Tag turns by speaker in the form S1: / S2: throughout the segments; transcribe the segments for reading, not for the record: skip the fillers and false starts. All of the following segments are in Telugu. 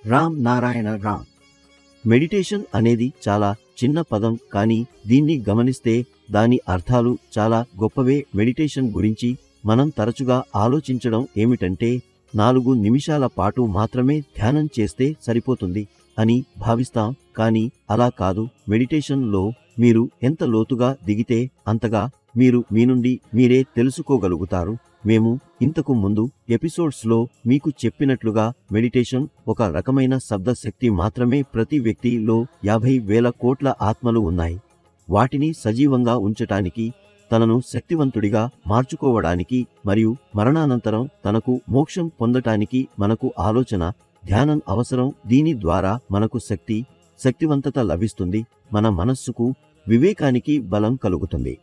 S1: రామ్ నారాయణ రామ్. మెడిటేషన్ అనేది చాలా చిన్న పదం, కానీ దీన్ని గమనిస్తే దాని అర్థాలు చాలా గొప్పవే. మెడిటేషన్ గురించి మనం తరచుగా ఆలోచించడం ఏమిటంటే 4 నిమిషాల పాటు మాత్రమే ధ్యానం చేస్తే సరిపోతుంది అని భావిస్తాం. కానీ అలా కాదు. మెడిటేషన్లో మీరు ఎంత లోతుగా దిగితే అంతగా మీరు మీ నుండి మీరే తెలుసుకోగలుగుతారు. మేము ఇంతకు ముందు ఎపిసోడ్స్లో మీకు చెప్పినట్లుగా మెడిటేషన్ ఒక రకమైన శబ్ద శక్తి మాత్రమే. ప్రతి వ్యక్తిలో 50,000 కోట్ల ఆత్మలు ఉన్నాయి. వాటిని సజీవంగా ఉంచటానికి, తనను శక్తివంతుడిగా మార్చుకోవడానికి మరియు మరణానంతరం తనకు మోక్షం పొందటానికి మనకు ఆలోచన, ధ్యానం అవసరం. దీని ద్వారా మనకు శక్తివంతత లభిస్తుంది. మన మనస్సుకు, వివేకానికి బలం కలుగుతుంది.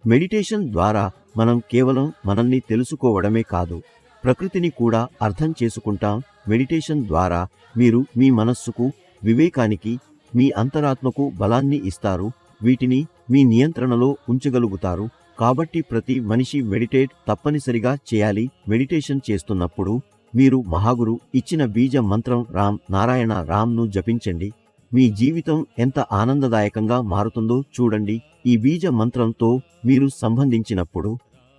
S1: మెడిటేషన్ ద్వారా మనం కేవలం మనల్ని తెలుసుకోవడమే కాదు, ప్రకృతిని కూడా అర్థం చేసుకుంటాం. మెడిటేషన్ ద్వారా మీరు మీ మనస్సుకు, వివేకానికి, మీ అంతరాత్మకు బలాన్ని ఇస్తారు. వీటిని మీ నియంత్రణలో ఉంచగలుగుతారు. కాబట్టి ప్రతి మనిషి మెడిటేట్ తప్పనిసరిగా చేయాలి. మెడిటేషన్ చేస్తున్నప్పుడు మీరు మహాగురు ఇచ్చిన బీజ మంత్రం రామ్ నారాయణ రామ్ను జపించండి. మీ జీవితం ఎంత ఆనందదాయకంగా మారుతుందో చూడండి. ఈ బీజ మంత్రంతో మీరు సంబంధించినప్పుడు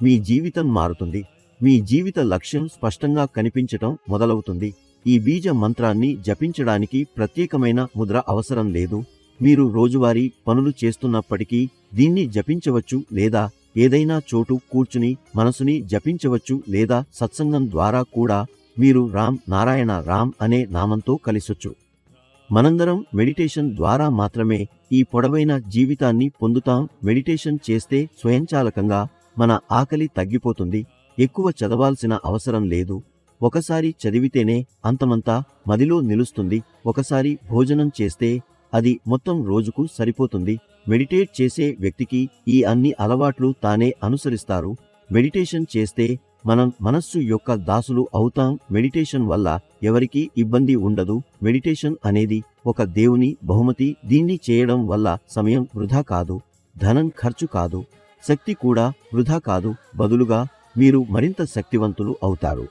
S1: మీ జీవితం మారుతుంది. మీ జీవిత లక్ష్యం స్పష్టంగా కనిపించటం మొదలవుతుంది. ఈ బీజ మంత్రాన్ని జపించడానికి ప్రత్యేకమైన ముద్ర అవసరం లేదు. మీరు రోజువారీ పనులు చేస్తున్నప్పటికీ దీన్ని జపించవచ్చు, లేదా ఏదైనా చోటు కూర్చుని మనసుని జపించవచ్చు, లేదా సత్సంగం ద్వారా కూడా మీరు రామ్ నారాయణ రామ్ అనే నామంతో కలిసొచ్చు. మనందరం మెడిటేషన్ ద్వారా మాత్రమే ఈ పొడవైన జీవితాన్ని పొందుతాం. మెడిటేషన్ చేస్తే స్వయంచాలకంగా మన ఆకలి తగ్గిపోతుంది. ఎక్కువ చదవాల్సిన అవసరం లేదు. ఒకసారి చదివితేనే అంతమంతా మదిలో నిలుస్తుంది. ఒకసారి భోజనం చేస్తే అది మొత్తం రోజుకు సరిపోతుంది. మెడిటేట్ చేసే వ్యక్తికి ఈ అన్ని అలవాట్లు తానే అనుసరిస్తారు. మెడిటేషన్ చేస్తే మనం మనస్సు యొక్క దాసులు అవుతాం. మెడిటేషన్ వల్ల ఎవరికీ ఇబ్బంది ఉండదు. మెడిటేషన్ అనేది ఒక దేవుని బహుమతి. దీన్ని చేయడం వల్ల సమయం వృధా కాదు, ధనం ఖర్చు కాదు, శక్తి కూడా వృధా కాదు. బదులుగా మీరు మరింత శక్తివంతులు అవుతారు.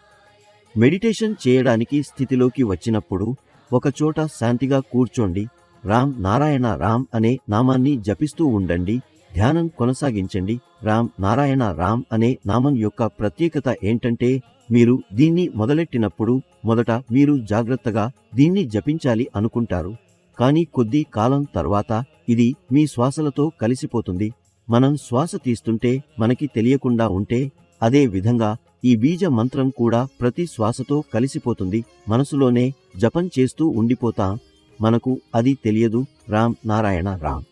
S1: మెడిటేషన్ చేయడానికి స్థితిలోకి వచ్చినప్పుడు ఒకచోట శాంతిగా కూర్చోండి. రామ్ నారాయణ రామ్ అనే నామాన్ని జపిస్తూ ఉండండి. ధ్యానం కొనసాగించండి. రామ్ నారాయణ రామ్ అనే నామం యొక్క ప్రత్యేకత ఏంటంటే, మీరు దీన్ని మొదలెట్టినప్పుడు మొదట మీరు జాగ్రత్తగా దీన్ని జపించాలి అనుకుంటారు. కానీ కొద్ది కాలం తర్వాత ఇది మీ శ్వాసలతో కలిసిపోతుంది. మనం శ్వాస తీస్తుంటే మనకి తెలియకుండా ఉంటే, అదే విధంగా ఈ బీజ మంత్రం కూడా ప్రతి శ్వాసతో కలిసిపోతుంది. మనసులోనే జపం చేస్తూ ఉండిపోతాం. మనకు అది తెలియదు. రామ్ నారాయణ రామ్.